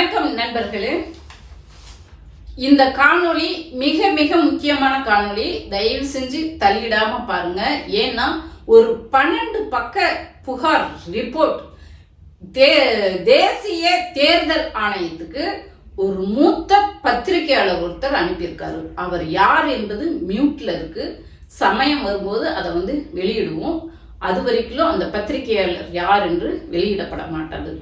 வணக்கம் நண்பர்களே. இந்த காணொளி மிக மிக முக்கியமான காணொளி. தயவு செஞ்சு தள்ளிடாம பாருங்க. ஏன்னா ஒரு 12 பக்க புகார் ரிப்போர்ட் தேசிய தேர்தல் ஆணையத்துக்கு ஒரு மூத்த பத்திரிகையாளர் ஒருத்தர் அனுப்பியிருக்காரு. அவர் யார் என்பது மியூட்ல இருக்கு. சமயம் வரும்போது அதை வெளியிடுவோம். அது வரைக்கும் அந்த பத்திரிகையாளர் யார் என்று வெளியிடப்பட மாட்டாது.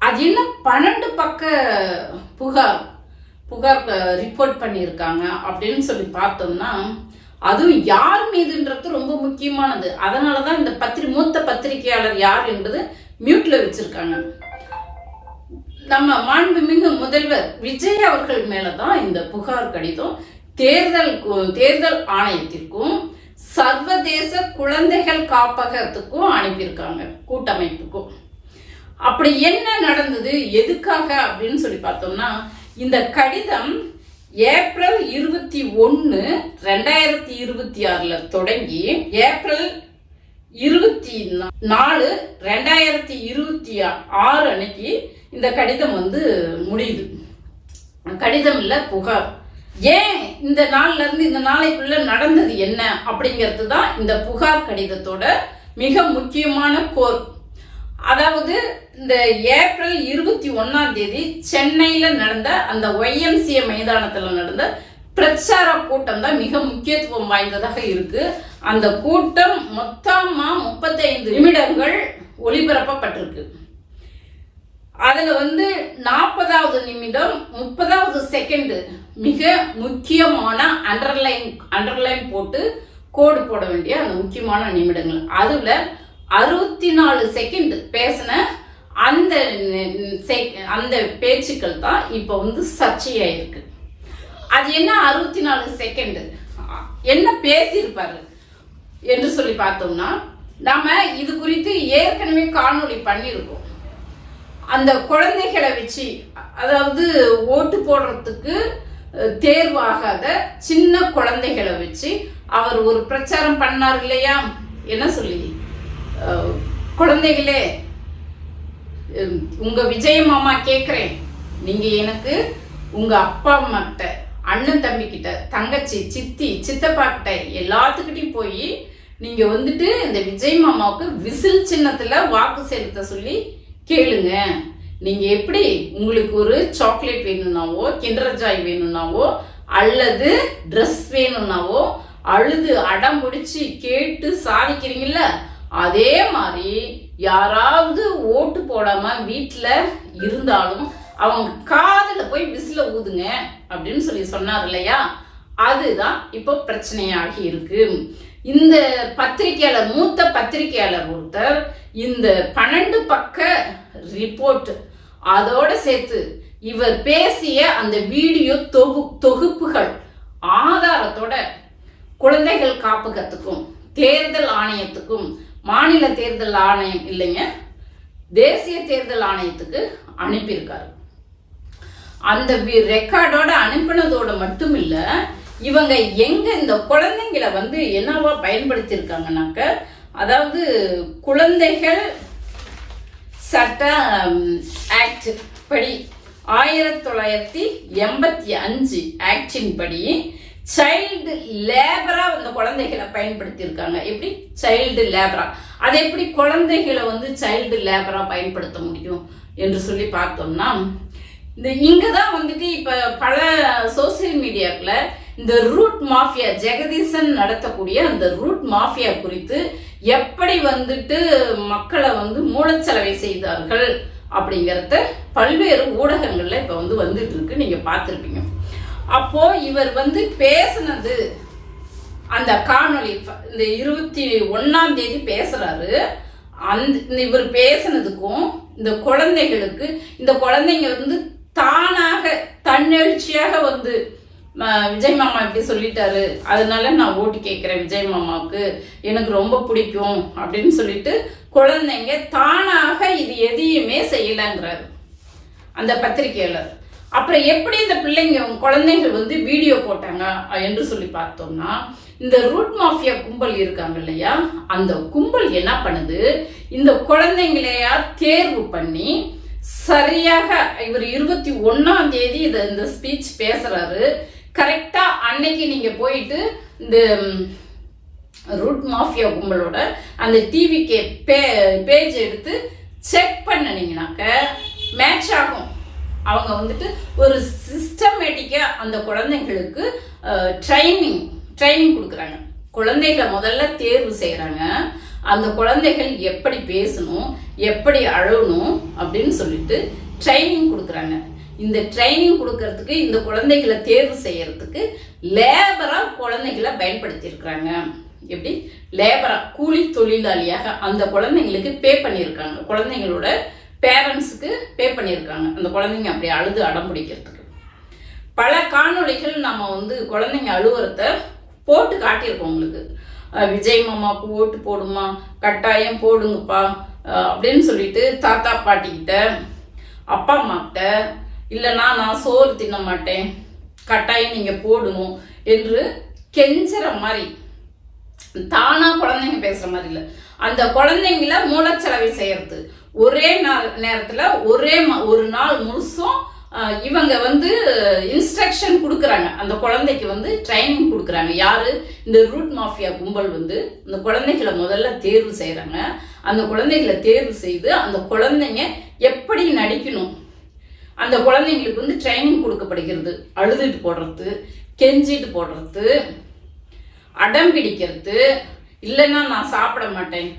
அது என்ன 12 பக்க புகார் ரிப்போர்ட் பண்ணியிருக்காங்க அப்படின்னு சொல்லி பார்த்தோம்னா, அதுவும் யார் மீதுன்றது ரொம்ப முக்கியமானது. அதனாலதான் இந்த மூத்த பத்திரிகையாளர் யார் என்பது மியூட்ல வச்சிருக்காங்க. நம்ம மாண்புமிகு முதல்வர் விஜய் அவர்கள் மேலதான் இந்த புகார் கடிதம் தேர்தல் ஆணையத்திற்கும் சர்வதேச குழந்தைகள் காப்பகத்துக்கும் அனுப்பியிருக்காங்க, கூட்டமைப்புக்கும். அப்படி என்ன நடந்தது, எதுக்காக அப்படின்னு சொல்லி பார்த்தோம்னா, இந்த கடிதம் ஏப்ரல் 21, 2026 தொடங்கி ஏப்ரல் 24, 2026 அன்னைக்கு இந்த கடிதம் முடியுது. கடிதம் இல்ல, புகார். ஏன் இந்த நாள்ல இருந்து இந்த நாளைக்குள்ள நடந்தது என்ன அப்படிங்கிறது தான் இந்த புகார் கடிதத்தோட மிக முக்கியமான கோர். அதாவது இந்த ஏப்ரல் 21 சென்னையில நடந்த அந்த YMCA மைதானத்துல நடந்த பிரச்சார கூட்டம் தான் மிக முக்கியத்துவம் வாய்ந்ததாக இருக்கு. அந்த கூட்டம் மொத்தமா 35 நிமிடங்கள் ஒளிபரப்பப்பட்டிருக்கு. அதுல 40வது நிமிடம் 30வது செகண்ட் மிக முக்கியமான அண்டர்லைன் போட்டு கோடு போட வேண்டிய அந்த முக்கியமான நிமிடங்கள். அதுல 64 செகண்ட் பேசின அந்த பேச்சுக்கள் தான் இப்ப சர்ச்சையாயிருக்கு. அது என்ன 64 செகண்ட் என்ன பேசியிருப்பாரு என்று சொல்லி பார்த்தோம்னா, நாம இது குறித்து ஏற்கனவே காணொளி பண்ணியிருக்கோம். அந்த குழந்தைகளை வச்சு, அதாவது ஓட்டு போடுறதுக்கு தேர்வாகாத சின்ன குழந்தைகளை வச்சு அவர் ஒரு பிரச்சாரம் பண்ணார் இல்லையா? என்ன சொல்லி, குழந்தைகளே, உங்க விஜய மாமா கேக்குறேன், நீங்க எனக்கு உங்க அப்பா அம்மா கிட்ட, அண்ணன் தம்பி கிட்ட, தங்கச்சி, சித்தி, சித்தப்பா கிட்ட எல்லாத்துக்கிட்டையும் போய் நீங்க இந்த விஜய் மாமாவுக்கு விசில் சின்னத்துல வாக்கு செலுத்த சொல்லி கேளுங்க. நீங்க எப்படி உங்களுக்கு ஒரு சாக்லேட் வேணும்னாவோ, கிண்டர் ஜாய் வேணும்னாவோ, அல்லது ட்ரெஸ் வேணும்னாவோ அழுது அடம் முடிச்சு கேட்டு சாதிக்கிறீங்கல்ல, அதே மாதிரி யாராவது ஓட்டு போடாம வீட்டுல இருந்தாலும் அவங்க காதுல போய் விசில ஊதுங்க அப்படின்னு சொல்லி சொன்னார் இல்லையா? அதுதான் இப்போ பிரச்சனையாகி இருக்கு. இந்த பத்திரிகையாளர், மூத்த பத்திரிகையாளர் ஒருத்தர் இந்த 12 பக்க ரிப்போர்ட் அதோட சேர்த்து இவர் பேசிய அந்த வீடியோ தொகுப்புகள் ஆதாரத்தோட குழந்தைகள் காப்பகத்துக்கும் தேர்தல் ஆணையத்துக்கும், மாநில தேர்தல் ஆணையம் இல்லைங்க, தேசிய தேர்தல் ஆணையத்துக்கு அனுப்பியிருக்காரு. அந்த ரெக்கார்டோட அனுப்பினதோட மட்டும் இல்ல, இவங்க எங்க இந்த குழந்தைங்களை என்னவா பயன்படுத்தி இருக்காங்கன்னாக்க, அதாவது குழந்தைகள் சட்ட ஆக்ட் படி 1985 ஆக்டின் படி சைல்டு லேபரா அந்த குழந்தைகளை பயன்படுத்தி இருக்காங்க. எப்படி சைல்டு லேபரா, அது எப்படி குழந்தைகளை சைல்டு லேபரா பயன்படுத்த முடியும் என்று சொல்லி பார்த்தோம்னா, இங்கதான் இப்ப பல சோசியல் மீடியாக்குள்ள இந்த ரூட் மாஃபியா, ஜெகதீசன் நடத்தக்கூடிய அந்த ரூட் மாஃபியா குறித்து எப்படி மக்களை மூலச்சலவை செய்தார்கள் அப்படிங்கறத பல்வேறு ஊடகங்கள்ல இப்ப வந்துட்டு இருக்கு, நீங்க பார்த்திருப்பீங்க. அப்போ இவர் பேசினது அந்த காணொளி இந்த 21 பேசுறாரு. இவர் பேசினதுக்கும் இந்த குழந்தைகளுக்கு, இந்த குழந்தைங்க தானாக தன்னெழுச்சியாக விஜய் மாமா இப்படி சொல்லிட்டாரு, அதனால நான் ஓட்டு கேட்கிறேன் விஜய் மாமாவுக்கு, எனக்கு ரொம்ப பிடிக்கும் அப்படின்னு சொல்லிட்டு குழந்தைங்க தானாக இது எதையுமே செய்யலங்கிறாரு அந்த பத்திரிகையாளர். அப்புறம் எப்படி இந்த பிள்ளைங்க குழந்தைகள் வீடியோ போட்டாங்க என்று சொல்லி பார்த்தோம்னா, இந்த ரூட் மாஃபியா கும்பல் இருக்காங்க இல்லையா, அந்த கும்பல் என்ன பண்ணுது, இந்த குழந்தைங்களையா தேர்வு பண்ணி சரியாக இவர் 21ஆம் தேதி இந்த ஸ்பீச் பேசுறாரு. கரெக்டா அன்னைக்கு நீங்க போயிட்டு இந்த ரூட் மாஃபியா கும்பலோட அந்த டிவிகே பேஜ் எடுத்து செக் பண்ணினீங்கன்னாக்க மேட்ச் ஆகும். அவங்க வந்துட்டு ஒரு சிஸ்டமேட்டிக்கா அந்த குழந்தைங்களுக்கு ட்ரைனிங் கொடுக்குறாங்க. குழந்தைகளை முதல்ல தேர்வு செய்யறாங்க. அந்த குழந்தைகள் எப்படி பேசணும், எப்படி அழணும் அப்படின்னு சொல்லிட்டு ட்ரைனிங் கொடுக்குறாங்க. இந்த ட்ரைனிங் கொடுக்கறதுக்கு, இந்த குழந்தைகளை தேர்வு செய்யறதுக்கு லேபரா குழந்தைகளை பயன்படுத்தி இருக்கிறாங்க. எப்படி லேபரா, கூலி தொழிலாளியாக அந்த குழந்தைங்களுக்கு பே பண்ணியிருக்காங்க. குழந்தைங்களோட பேரண்ட்ஸுக்கு பே பண்ணியிருக்காங்க. அந்த குழந்தைங்க அப்படி அழுது அடம் பிடிக்கிறதுக்கு பல காணொளிகள் நம்ம வந்து குழந்தைங்க அழுவுறத போட்டு காட்டியிருக்கோம் உங்களுக்கு. விஜய் மாமாவுக்கு ஓட்டு போடுமா, கட்டாயம் போடுங்கப்பா அப்படின்னு சொல்லிட்டு தாத்தா பாட்டிக்கிட்ட, அப்பா அம்மாக்கிட்ட, இல்லைன்னா நான் சோறு தின்ன மாட்டேன், கட்டாயம் நீங்க போடணும் என்று கெஞ்சுற மாதிரி, தானா குழந்தைங்க பேசுற மாதிரி இல்லை, அந்த குழந்தைங்கள மூலச்சலவை செய்யறது. ஒரே நேரத்துல ஒரு நாள் முழுசும் இவங்க வந்து இன்ஸ்ட்ரக்ஷன் கொடுக்குறாங்க. அந்த குழந்தைக்கு வந்து ட்ரைனிங் கொடுக்குறாங்க. யாரு? இந்த ரூட் மாஃபியா கும்பல் வந்து இந்த குழந்தைகளை முதல்ல தேர்வு செய்யறாங்க. அந்த குழந்தைகளை தேர்வு செய்து அந்த குழந்தைங்க எப்படி நடிக்கணும், அந்த குழந்தைங்களுக்கு வந்து ட்ரைனிங் கொடுக்கப்படுகிறது. அழுதுட்டு போடுறது, கெஞ்சிட்டு போடுறது, அடம் பிடிக்கிறது, இல்லைன்னா நான் சாப்பிட மாட்டேன்,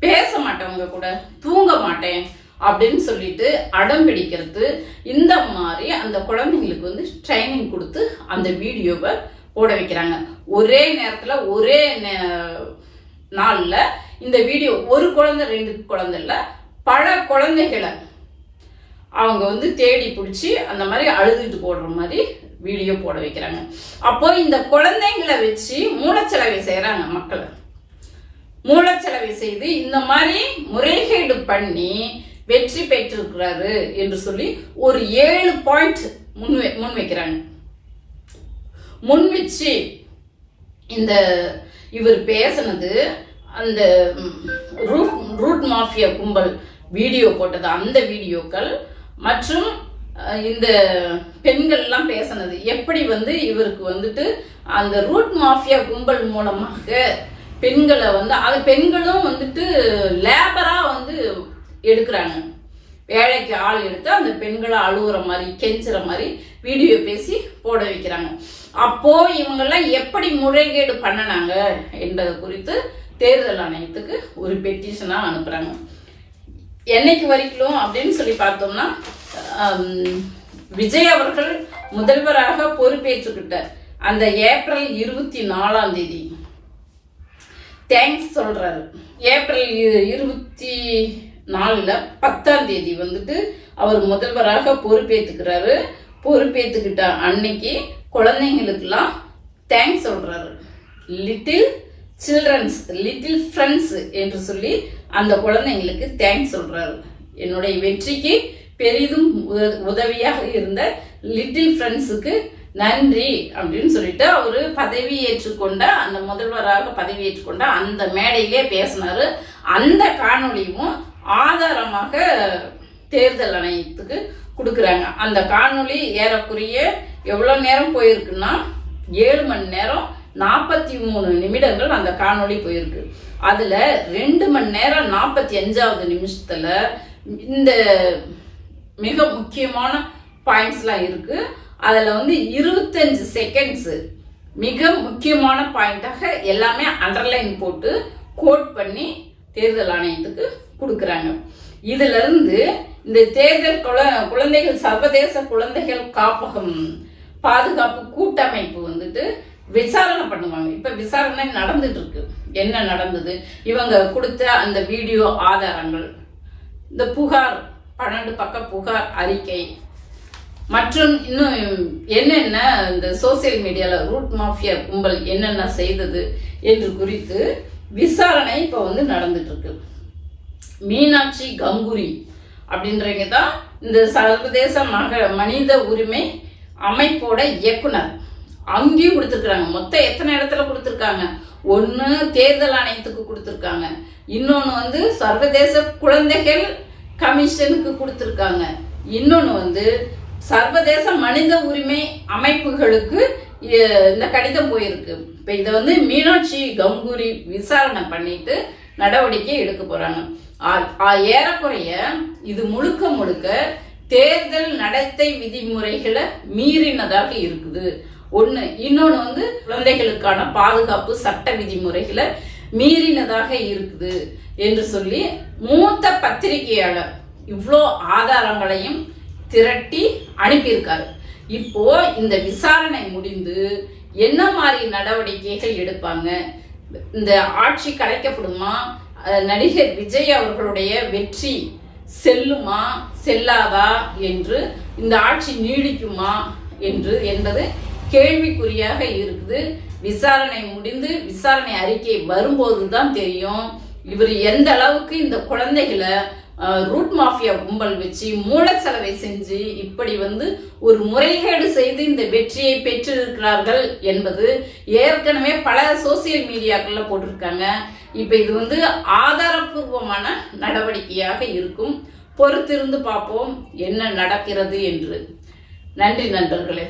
பேச மாட்டேன், உங்க கூட தூங்க மாட்டேன் அப்படின்னு சொல்லிட்டு அடம் பிடிக்கிறது. இந்த மாதிரி அந்த குழந்தைங்களுக்கு வந்து ட்ரைனிங் கொடுத்து அந்த வீடியோவை போட வைக்கிறாங்க. ஒரே நேரத்துல ஒரே நாள்ல இந்த வீடியோ ஒரு குழந்தை 2 குழந்தை இல்ல, பல குழந்தைகளை அவங்க வந்து தேடி பிடிச்சி அந்த மாதிரி அழுதுட்டு போடுற மாதிரி வீடியோ போட வைக்கிறாங்க. அப்போ இந்த குழந்தைங்களை வச்சு மூலச்சலவை செய்யறாங்க. மக்களை மூலச்சலவை செய்து இந்த மாதிரி முறைகேடு பண்ணி வெற்றி பெற்றிருக்கிறாரு என்று சொல்லி ஒரு 7 பாயிண்ட் முன் வைக்கிறாங்க. முன் வச்சு இந்த இவர் பேசினது, அந்த ரூட் மாஃபியா கும்பல் வீடியோ போட்டது, அந்த வீடியோக்கள் மற்றும் இந்த பெண்கள்லாம் பேசினது, எப்படி வந்து இவருக்கு வந்துட்டு அந்த ரூட் மாஃபியா கும்பல் மூலமாக பெண்களை வந்து, அது பெண்களும் வந்துட்டு லேபரா வந்து எடுக்கிறாங்க. வேலைக்கு ஆள் எடுத்து அந்த பெண்களை அழுகுற மாதிரி, கெஞ்சுற மாதிரி வீடியோ பேசி போட வைக்கிறாங்க. அப்போ இவங்கெல்லாம் எப்படி முறைகேடு பண்ணனாங்க என்பது குறித்து தேர்தல் ஆணையத்துக்கு ஒரு பெட்டிஷனா அனுப்புறாங்க. என்னைக்கு வரைக்கும் அப்படின்னு சொல்லி பார்த்தோம்னா, விஜய் அவர்கள் முதல்வராக பொறுப்பேற்றுக்கிட்ட அந்த ஏப்ரல் 24ஆம் தேதி தேங்க்ஸ் சொல்றாரு. ஏப்ரல் 24ல 10ஆம் தேதி வந்துட்டு அவர் முதல்வராக பொறுப்பேற்றுக்கிறாரு. பொறுப்பேற்றுக்கிட்ட அன்னைக்கு குழந்தைங்களுக்கெல்லாம் தேங்க்ஸ் சொல்றாரு. லிட்டில் சில்ட்ரன்ஸ், லிட்டில் ஃப்ரெண்ட்ஸ் என்று சொல்லி அந்த குழந்தைங்களுக்கு தேங்க்ஸ் சொல்றாரு. என்னுடைய வெற்றிக்கு பெரிதும் உதவியாக இருந்த லிட்டில் ஃப்ரெண்ட்ஸுக்கு நன்றி அப்படின்னு சொல்லிட்டு அவரு பதவி ஏற்றுக்கொண்ட, அந்த முதல்வராக பதவி ஏற்றுக்கொண்ட அந்த மேடையிலே பேசினாரு. அந்த காணொலியும் ஆதாரமாக தேர்தல் ஆணையத்துக்கு கொடுக்குறாங்க. அந்த காணொலி ஏறக்குறைய எவ்வளவு நேரம் போயிருக்குன்னா 7 மணி நேரம் 43 நிமிடங்கள் அந்த காணொலி போயிருக்கு. அதுல 2 மணி நேரம் 45வது நிமிஷத்துல இந்த மிக முக்கியமான பாயிண்ட்ஸ்லாம் இருக்கு. அதுல வந்து 25 செகண்ட்ஸ் மிக முக்கியமான பாயிண்டாக எல்லாமே அண்டர்லைன் போட்டு கோட் பண்ணி தேர்தல் ஆணையத்துக்கு கொடுக்குறாங்க. இதுல இருந்து இந்த தேர்தல் குழந்தைகள் சர்வதேச குழந்தைகள் காப்பகம் பாதுகாப்பு கூட்டமைப்பு வந்துட்டு விசாரணை பண்ணுவாங்க. இப்ப விசாரணை நடந்துட்டு இருக்கு. என்ன நடந்தது, இவங்க கொடுத்த அந்த வீடியோ ஆதாரங்கள், இந்த புகார் 12 பக்க புகார் அறிக்கை மற்றும் இன்னும் என்னென்ன இந்த சோசியல் மீடியால ரூட் மாஃபியா கும்பல் என்னென்ன செய்தது என்று குறித்து விசாரணை இப்ப வந்து நடந்துட்டு இருக்கு. மீனாட்சி கங்குரி அப்படின்றவங்க தான் இந்த சர்வதேச மனித உரிமை அமைப்போட இயக்குனர். அங்கேயும் கொடுத்துருக்காங்க. மொத்தம் எத்தனை இடத்துல கொடுத்துருக்காங்க? ஒன்னு தேர்தல் ஆணையத்துக்கு கொடுத்துருக்காங்க, இன்னொன்னு வந்து சர்வதேச குழந்தைகள் கமிஷனுக்கு கொடுத்துருக்காங்க. இன்னொன்று வந்து சர்வதேச மனித உரிமை அமைப்புகளுக்கு இந்த கடிதம் போயிருக்கு. இப்போ இதை வந்து மீனாட்சி கங்குரி விசாரணை பண்ணிட்டு நடவடிக்கை எடுக்க போறாங்க. ஏறக்குறைய இது முழுக்க முழுக்க தேர்தல் நடத்தை விதிமுறைகளை மீறினதாக இருக்குது ஒண்ணு. இன்னொன்னு வந்து குழந்தைகளுக்கான பாதுகாப்பு சட்ட விதிமுறைகளை மீறினதாக இருக்குது என்று சொல்லி மூத்த பத்திரிகையாளர் இவ்வளோ ஆதாரங்களையும் திரட்டி அனுப்பியிருக்காரு. இப்போ இந்த விசாரணை முடிந்து என்ன மாதிரி நடவடிக்கைகள் எடுப்பாங்க, இந்த ஆட்சி கலைக்கப்படுமா, நடிகர் விஜய் அவர்களுடைய வெற்றி செல்லுமா செல்லாதா என்று, இந்த ஆட்சி நீடிக்குமா என்பது கேள்விக்குறியாக இருக்குது. விசாரணை முடிந்து விசாரணை அறிக்கை வரும்போதுதான் தெரியும் இவர் எந்த அளவுக்கு இந்த குழந்தைகளை ரூட் மாஃபியா கும்பல் வச்சு மூலச்சலவை செஞ்சு இப்படி வந்து ஒரு முறைகேடு செய்து இந்த வெற்றியை பெற்றிருக்கிறார்கள் என்பது ஏற்கனவே பல சோசியல் மீடியாக்கள்ல போட்டிருக்காங்க. இப்ப இது வந்து ஆதாரபூர்வமான நடவடிக்கையாக இருக்கும். பொறுத்திருந்து பார்ப்போம் என்ன நடக்கிறது என்று. நன்றி நண்பர்களே.